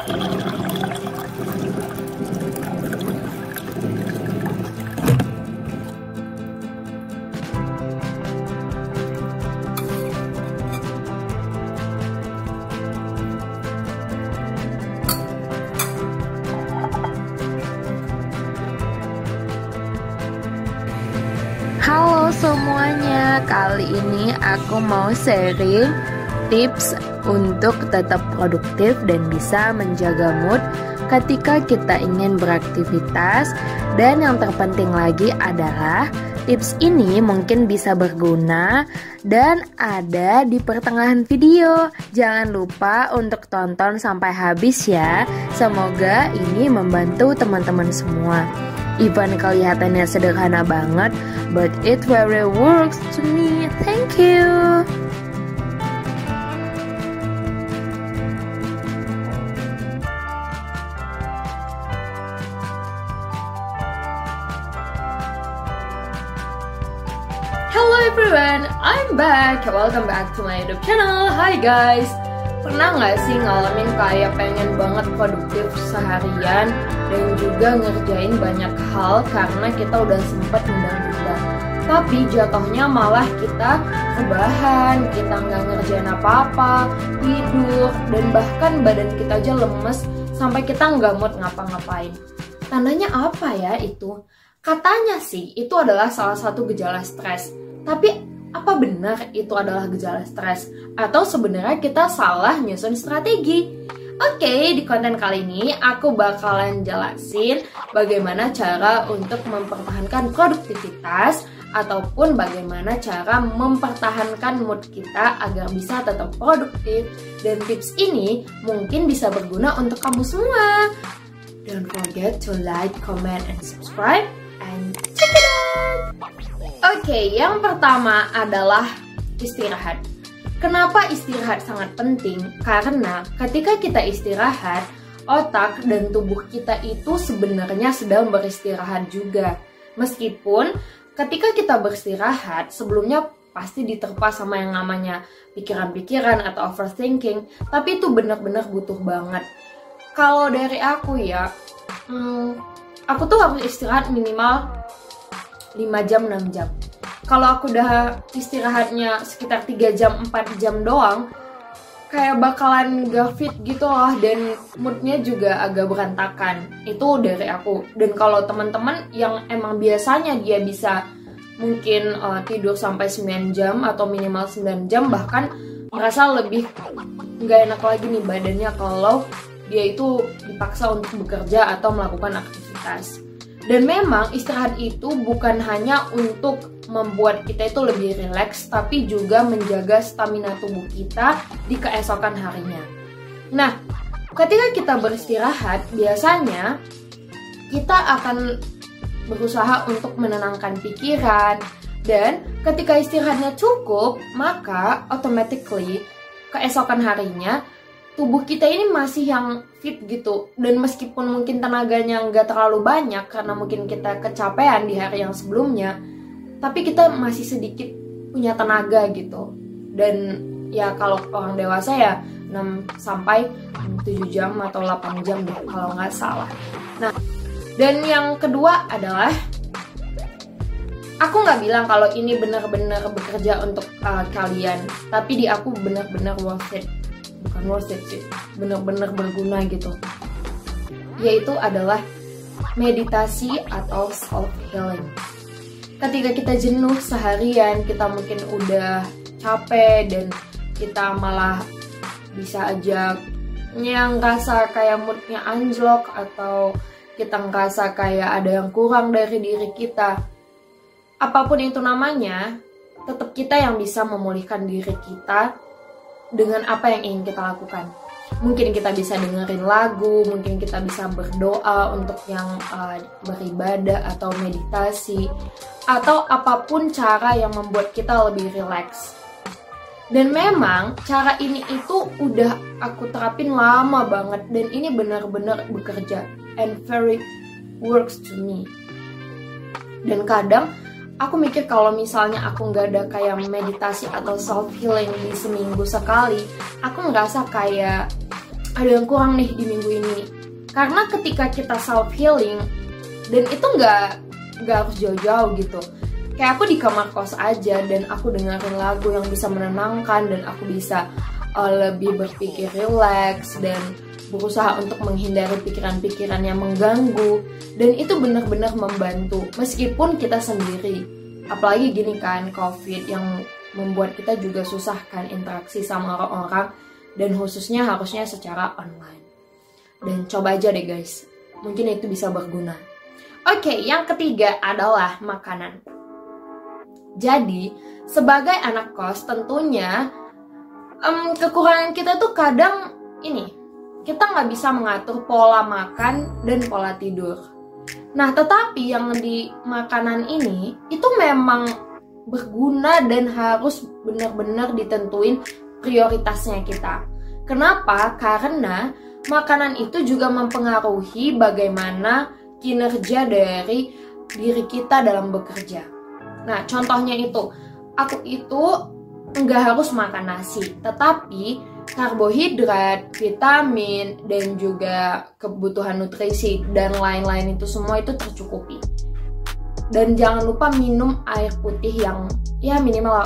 Halo semuanya, kali ini aku mau sharing tips untuk tetap produktif dan bisa menjaga mood ketika kita ingin beraktivitas. Dan yang terpenting lagi adalah tips ini mungkin bisa berguna dan ada di pertengahan video. Jangan lupa untuk tonton sampai habis ya. Semoga ini membantu teman-teman semua. Even kelihatannya sederhana banget, but it very works to me. Thank you. Hello everyone, I'm back. Welcome back to my YouTube channel. Hi guys. Pernah nggak sih ngalamin kayak pengen banget produktif seharian dan juga ngerjain banyak hal karena kita udah sempet nunda-nunda, tapi jatuhnya malah kita rebahan, kita nggak ngerjain apa-apa, tidur, dan bahkan badan kita aja lemes sampai kita nggak mood ngapa-ngapain. Tandanya apa ya itu? Katanya sih itu adalah salah satu gejala stres. Tapi apa benar itu adalah gejala stres? Atau sebenarnya kita salah nyusun strategi? Oke, di konten kali ini aku bakalan jelasin bagaimana cara untuk mempertahankan produktivitas ataupun bagaimana cara mempertahankan mood kita agar bisa tetap produktif. Dan tips ini mungkin bisa berguna untuk kamu semua. Don't forget to like, comment, and subscribe. And check it out! Oke, yang pertama adalah istirahat. Kenapa istirahat sangat penting? Karena ketika kita istirahat, otak dan tubuh kita itu sebenarnya sedang beristirahat juga. Meskipun ketika kita beristirahat, sebelumnya pasti diterpa sama yang namanya pikiran-pikiran atau overthinking, tapi itu benar-benar butuh banget. Kalau dari aku ya, aku tuh harus istirahat minimal 5 jam, 6 jam. Kalau aku udah istirahatnya sekitar 3 jam, 4 jam doang, kayak bakalan gak fit gitu loh, dan moodnya juga agak berantakan. Itu dari aku. Dan kalau teman-teman yang emang biasanya dia bisa mungkin tidur sampai 9 jam atau minimal 9 jam, bahkan merasa lebih gak enak lagi nih badannya kalau dia itu dipaksa untuk bekerja atau melakukan aktivitas. Dan memang istirahat itu bukan hanya untuk membuat kita itu lebih rileks, tapi juga menjaga stamina tubuh kita di keesokan harinya. Nah, ketika kita beristirahat, biasanya kita akan berusaha untuk menenangkan pikiran. Dan ketika istirahatnya cukup, maka automatically keesokan harinya tubuh kita ini masih yang fit gitu. Dan meskipun mungkin tenaganya nggak terlalu banyak karena mungkin kita kecapean di hari yang sebelumnya, tapi kita masih sedikit punya tenaga gitu. Dan ya kalau orang dewasa ya 6 sampai 7 jam atau 8 jam deh kalau nggak salah. Nah, dan yang kedua adalah, aku nggak bilang kalau ini benar-benar bekerja untuk kalian, tapi di aku benar-benar worth it. Bukan worth it sih, benar-benar berguna gitu. Yaitu adalah meditasi atau self-healing. Ketika kita jenuh seharian, kita mungkin udah capek dan kita malah bisa aja ngerasa kayak moodnya anjlok, atau kita ngerasa kayak ada yang kurang dari diri kita. Apapun itu namanya, tetap kita yang bisa memulihkan diri kita dengan apa yang ingin kita lakukan. Mungkin kita bisa dengerin lagu, mungkin kita bisa berdoa untuk yang beribadah atau meditasi, atau apapun cara yang membuat kita lebih rileks. Dan memang cara ini itu udah aku terapin lama banget, dan ini benar-benar bekerja and very works to me. Dan kadang aku mikir kalau misalnya aku nggak ada kayak meditasi atau self healing di seminggu sekali, aku ngerasa kayak ada yang kurang nih di minggu ini. Karena ketika kita self healing, dan itu nggak harus jauh-jauh gitu. Kayak aku di kamar kos aja dan aku dengerin lagu yang bisa menenangkan dan aku bisa lebih berpikir rileks dan berusaha untuk menghindari pikiran-pikiran yang mengganggu, dan itu benar-benar membantu meskipun kita sendiri. Apalagi gini kan, COVID yang membuat kita juga susah kan interaksi sama orang-orang, dan khususnya harusnya secara online. Dan coba aja deh guys, mungkin itu bisa berguna. Oke, yang ketiga adalah makanan. Jadi sebagai anak kos tentunya kekurangan kita tuh kadang ini, kita nggak bisa mengatur pola makan dan pola tidur. Nah, tetapi yang di makanan ini itu memang berguna dan harus benar-benar ditentuin prioritasnya kita. Kenapa? Karena makanan itu juga mempengaruhi bagaimana kinerja dari diri kita dalam bekerja. Nah, contohnya itu, aku itu nggak harus makan nasi, tetapi karbohidrat, vitamin, dan juga kebutuhan nutrisi dan lain-lain itu semua itu tercukupi. Dan jangan lupa minum air putih yang ya minimal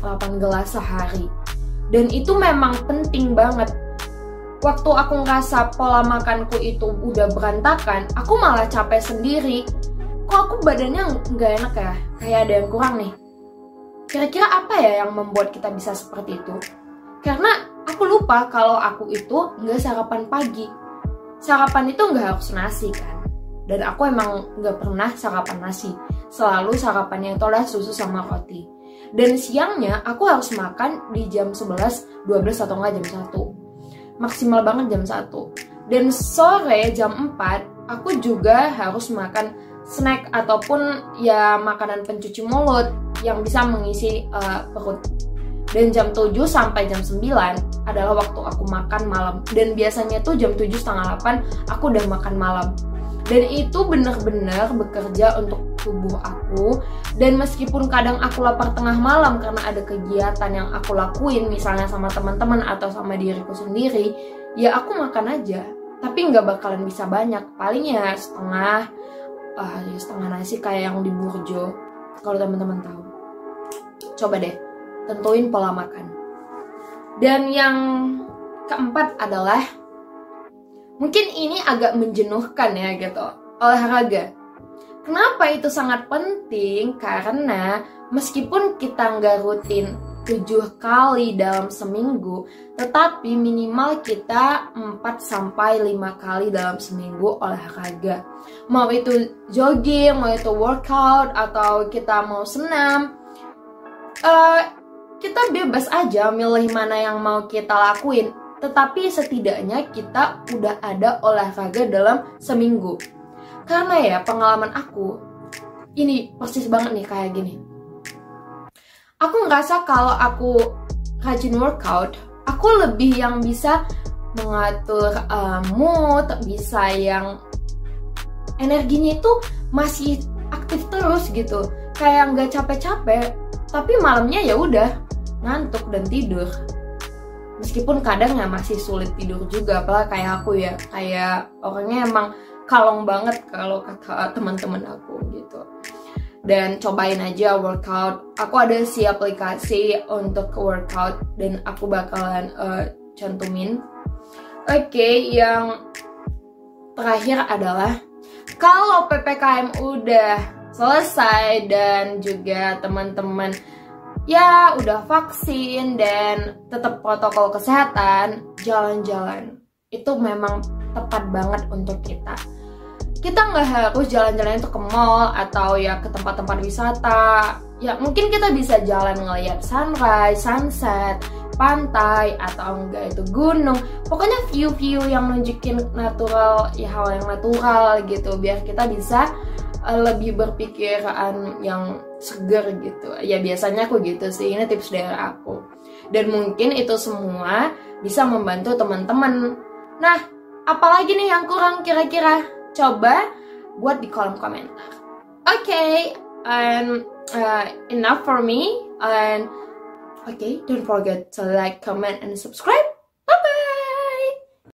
8 gelas sehari. Dan itu memang penting banget. Waktu aku ngerasa pola makanku itu udah berantakan, aku malah capek sendiri. Kok aku badannya nggak enak ya? Kayak ada yang kurang nih. Kira-kira apa ya yang membuat kita bisa seperti itu? Karena aku lupa kalau aku itu nggak sarapan pagi. Sarapan itu nggak harus nasi kan. Dan aku emang nggak pernah sarapan nasi. Selalu sarapannya itu adalah susu sama roti. Dan siangnya aku harus makan di jam 11, 12 atau nggak jam 1. Maksimal banget jam 1. Dan sore jam 4 aku juga harus makan snack ataupun ya makanan pencuci mulut yang bisa mengisi perut. Dan jam 7 sampai jam 9 adalah waktu aku makan malam. Dan biasanya tuh jam 7:30, 8 aku udah makan malam. Dan itu benar-benar bekerja untuk tubuh aku. Dan meskipun kadang aku lapar tengah malam karena ada kegiatan yang aku lakuin, misalnya sama teman-teman atau sama diriku sendiri, ya aku makan aja. Tapi nggak bakalan bisa banyak. Paling ya setengah nasi kayak yang di Burjo, kalau teman-teman tahu. Coba deh, tentuin pola makan. Dan yang keempat adalah, mungkin ini agak menjenuhkan ya gitu, olahraga. Kenapa itu sangat penting? Karena meskipun kita nggak rutin 7 kali dalam seminggu, tetapi minimal kita 4-5 kali dalam seminggu olahraga. Mau itu jogging, mau itu workout, atau kita mau senam, kita bebas aja milih mana yang mau kita lakuin. Tetapi setidaknya kita udah ada olahraga dalam seminggu. Karena ya pengalaman aku, ini persis banget nih kayak gini. Aku ngerasa kalau aku rajin workout, aku lebih yang bisa mengatur mood, bisa yang energinya itu masih aktif terus gitu. Kayak nggak capek-capek, tapi malamnya ya udah ngantuk dan tidur. Meskipun kadang ya masih sulit tidur juga, apalagi kayak aku ya, kayak orangnya emang kalong banget kalau kata teman-teman aku gitu. Dan cobain aja workout. Aku ada aplikasi untuk workout dan aku bakalan cantumin. Oke, yang terakhir adalah kalau PPKM udah selesai dan juga teman-teman ya udah vaksin dan tetap protokol kesehatan, jalan-jalan itu memang tepat banget untuk kita. Kita nggak harus jalan-jalan itu ke mall atau ya ke tempat-tempat wisata. Ya mungkin kita bisa jalan ngeliat sunrise, sunset, pantai, atau enggak itu gunung. Pokoknya view-view yang nunjukin natural, ya hal yang natural gitu. Biar kita bisa lebih berpikiran yang seger gitu. Ya biasanya aku gitu sih, ini tips dari aku. Dan mungkin itu semua bisa membantu teman-teman. Nah, apalagi nih yang kurang kira-kira? Coba buat di kolom komentar. Okay, and enough for me. And okay, don't forget to like, comment, and subscribe.